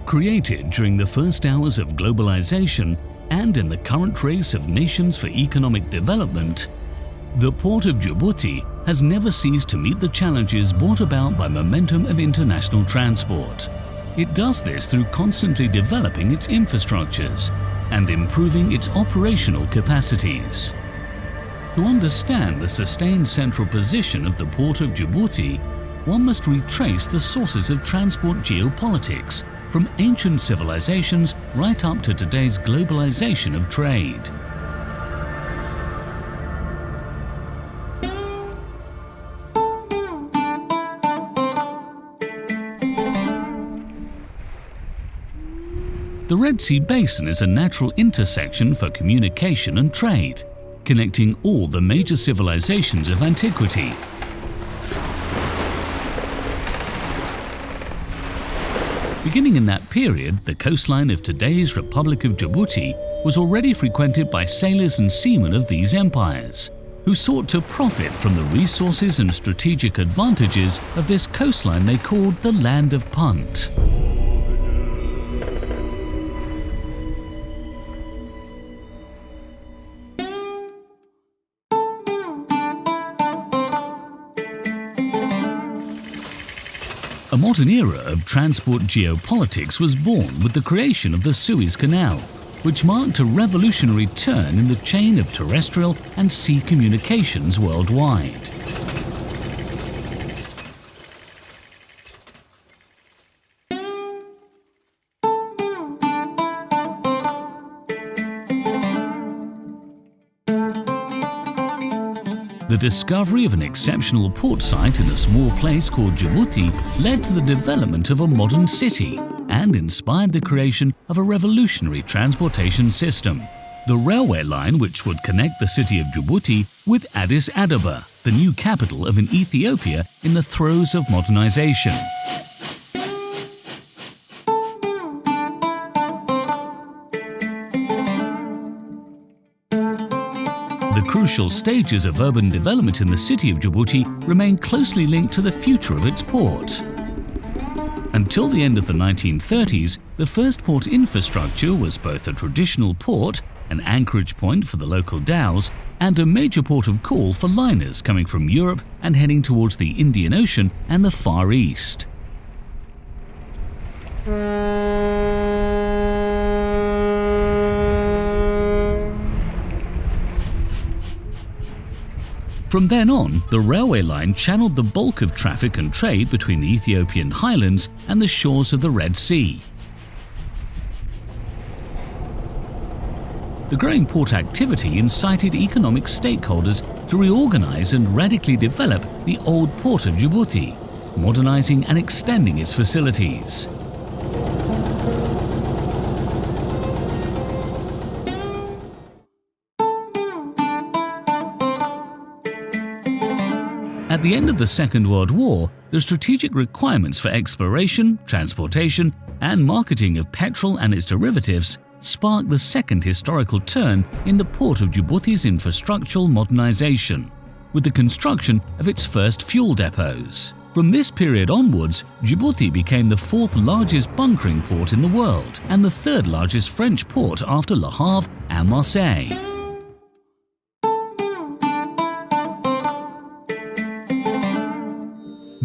Created during the first hours of globalization and in the current race of nations for economic development, the port of Djibouti has never ceased to meet the challenges brought about by momentum of international transport. It does this through constantly developing its infrastructures and improving its operational capacities. To understand the sustained central position of the port of Djibouti, one must retrace the sources of transport geopolitics from ancient civilizations right up to today's globalization of trade. The Red Sea Basin is a natural intersection for communication and trade, connecting all the major civilizations of antiquity. Beginning in that period, the coastline of today's Republic of Djibouti was already frequented by sailors and seamen of these empires, who sought to profit from the resources and strategic advantages of this coastline they called the Land of Punt. A modern era of transport geopolitics was born with the creation of the Suez Canal, which marked a revolutionary turn in the chain of terrestrial and sea communications worldwide. The discovery of an exceptional port site in a small place called Djibouti led to the development of a modern city and inspired the creation of a revolutionary transportation system, the railway line which would connect the city of Djibouti with Addis Ababa, the new capital of an Ethiopia in the throes of modernization. The crucial stages of urban development in the city of Djibouti remain closely linked to the future of its port. Until the end of the 1930s, the first port infrastructure was both a traditional port, an anchorage point for the local dhows, and a major port of call for liners coming from Europe and heading towards the Indian Ocean and the Far East. From then on, the railway line channeled the bulk of traffic and trade between the Ethiopian highlands and the shores of the Red Sea. The growing port activity incited economic stakeholders to reorganize and radically develop the old port of Djibouti, modernizing and extending its facilities. At the end of the Second World War, the strategic requirements for exploration, transportation, and marketing of petrol and its derivatives sparked the second historical turn in the port of Djibouti's infrastructural modernization, with the construction of its first fuel depots. From this period onwards, Djibouti became the fourth largest bunkering port in the world and the third largest French port after Le Havre and Marseille.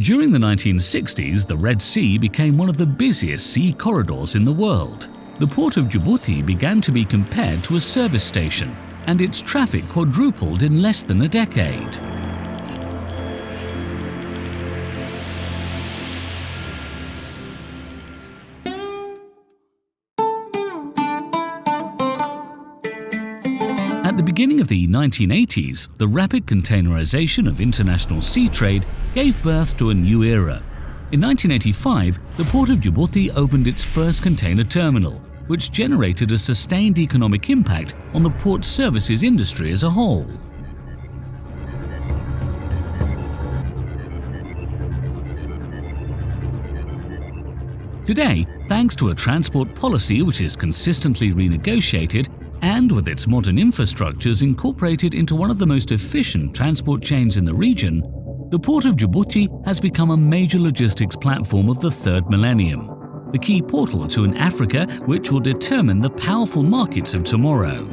During the 1960s, the Red Sea became one of the busiest sea corridors in the world. The port of Djibouti began to be compared to a service station, and its traffic quadrupled in less than a decade. At the beginning of the 1980s, the rapid containerization of international sea trade gave birth to a new era. In 1985, the port of Djibouti opened its first container terminal, which generated a sustained economic impact on the port services industry as a whole. Today, thanks to a transport policy which is consistently renegotiated and with its modern infrastructures incorporated into one of the most efficient transport chains in the region, the port of Djibouti has become a major logistics platform of the third millennium. the key portal to an Africa which will determine the powerful markets of tomorrow.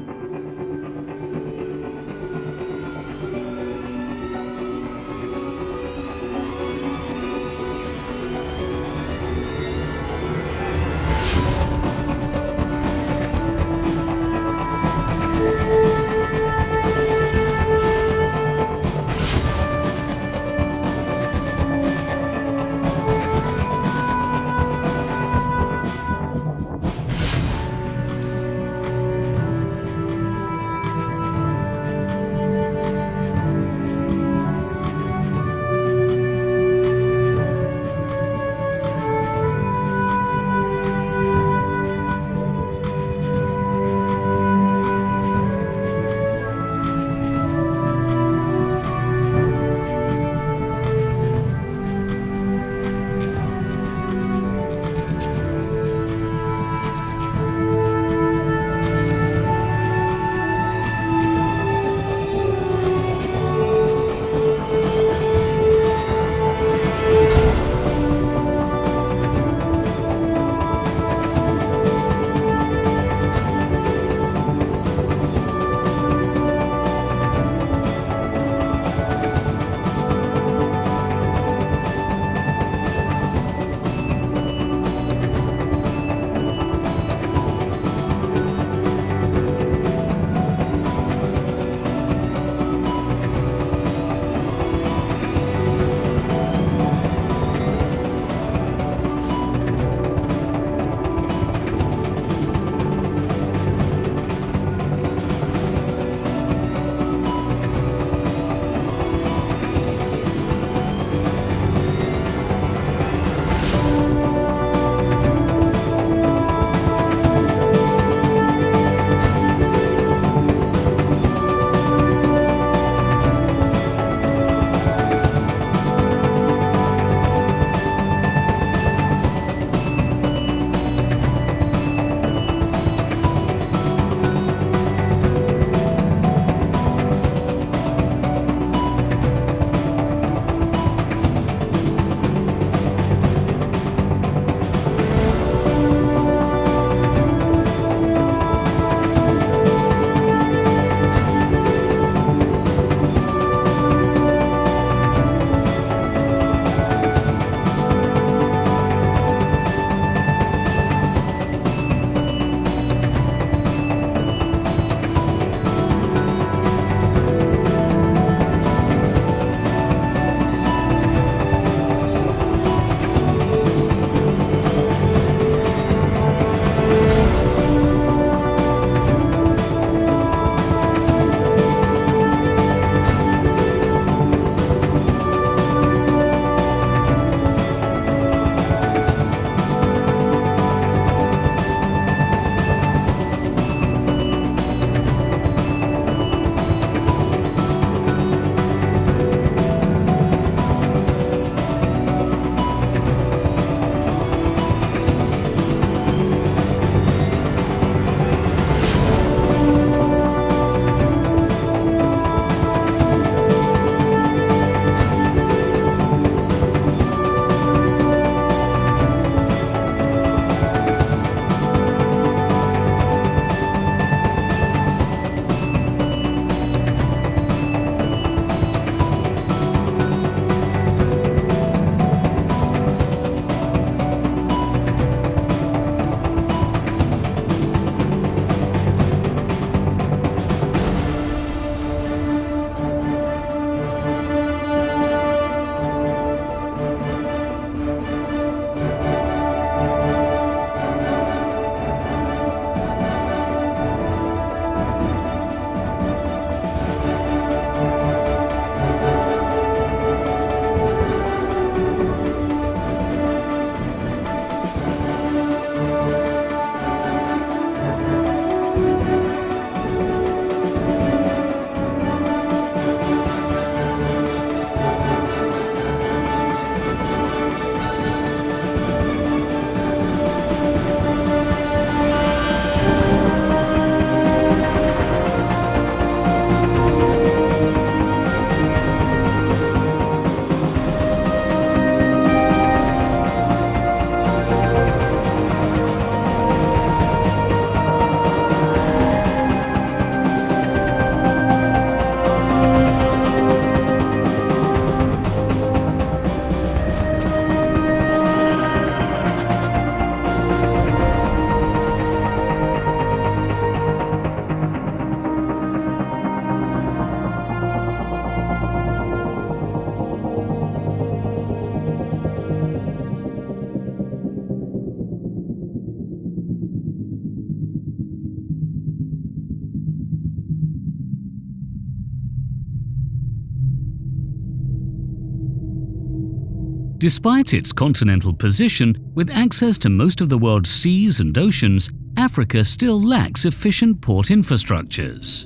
Despite its continental position, with access to most of the world's seas and oceans, Africa still lacks efficient port infrastructures.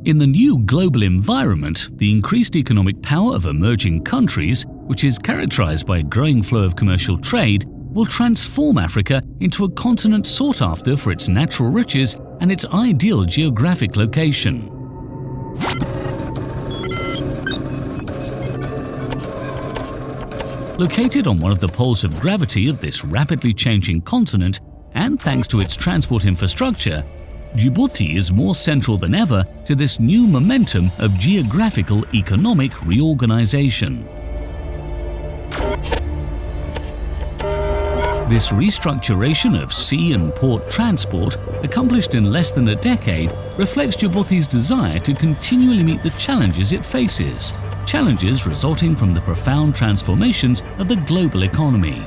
In the new global environment, the increased economic power of emerging countries, which is characterized by a growing flow of commercial trade, will transform Africa into a continent sought after for its natural riches and its ideal geographic location. Located on one of the poles of gravity of this rapidly changing continent, and thanks to its transport infrastructure, Djibouti is more central than ever to this new momentum of geographical economic reorganization. This restructuration of sea and port transport, accomplished in less than a decade, reflects Djibouti's desire to continually meet the challenges it faces, challenges resulting from the profound transformations of the global economy.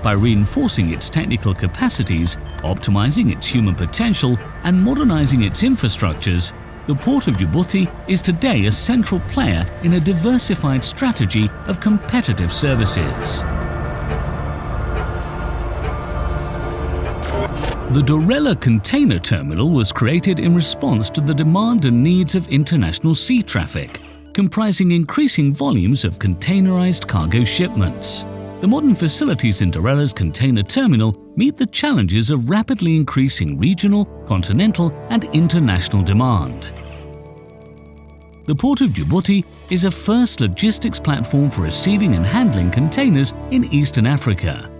By reinforcing its technical capacities, optimizing its human potential, and modernizing its infrastructures, the Port of Djibouti is today a central player in a diversified strategy of competitive services. The Dorella container terminal was created in response to the demand and needs of international sea traffic, comprising increasing volumes of containerized cargo shipments. The modern facilities in Dorella's container terminal meet the challenges of rapidly increasing regional, continental, and international demand. The Port of Djibouti is a first logistics platform for receiving and handling containers in Eastern Africa.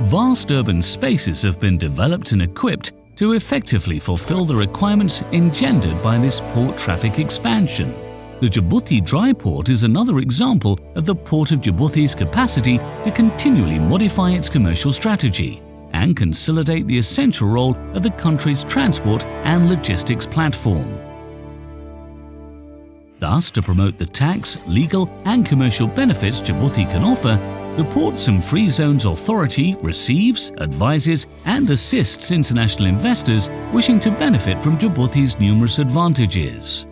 Vast urban spaces have been developed and equipped to effectively fulfill the requirements engendered by this port traffic expansion. The Djibouti dry port is another example of the Port of Djibouti's capacity to continually modify its commercial strategy and consolidate the essential role of the country's transport and logistics platform. Thus, to promote the tax, legal, and commercial benefits Djibouti can offer, the Ports and Free Zones Authority receives, advises, and assists international investors wishing to benefit from Djibouti's numerous advantages.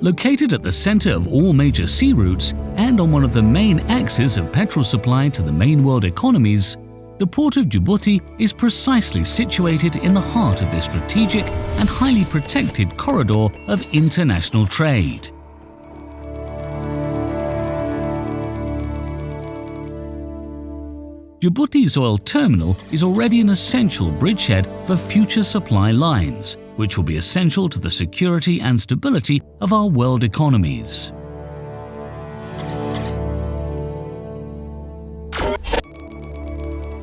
Located at the center of all major sea routes and on one of the main axes of petrol supply to the main world economies, the Port of Djibouti is precisely situated in the heart of this strategic and highly protected corridor of international trade. Djibouti's oil terminal is already an essential bridgehead for future supply lines, which will be essential to the security and stability of our world economies.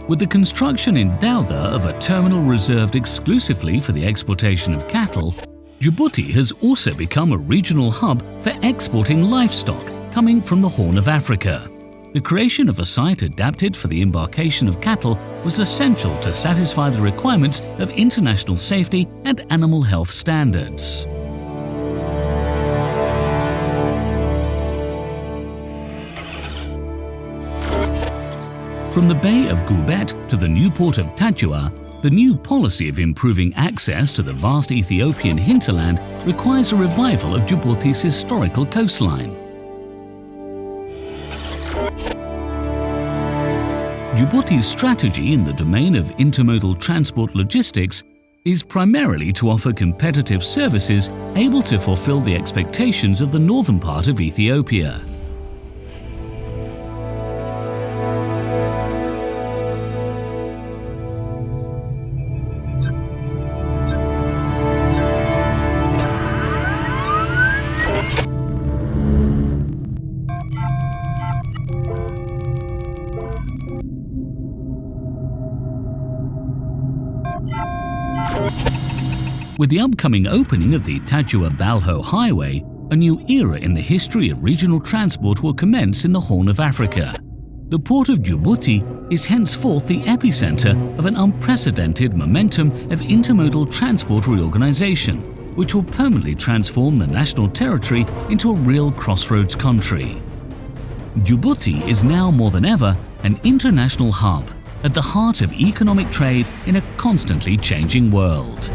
With the construction in Douda of a terminal reserved exclusively for the exportation of cattle, Djibouti has also become a regional hub for exporting livestock coming from the Horn of Africa. The creation of a site adapted for the embarkation of cattle was essential to satisfy the requirements of international safety and animal health standards. From the Bay of Gulbet to the new port of Tadjoura, the new policy of improving access to the vast Ethiopian hinterland requires a revival of Djibouti's historical coastline. Djibouti's strategy in the domain of intermodal transport logistics is primarily to offer competitive services able to fulfill the expectations of the northern part of Ethiopia. With the upcoming opening of the Tadjoura-Balho Highway, a new era in the history of regional transport will commence in the Horn of Africa. The Port of Djibouti is henceforth the epicenter of an unprecedented momentum of intermodal transport reorganization, which will permanently transform the national territory into a real crossroads country. Djibouti is now more than ever an international hub at the heart of economic trade in a constantly changing world.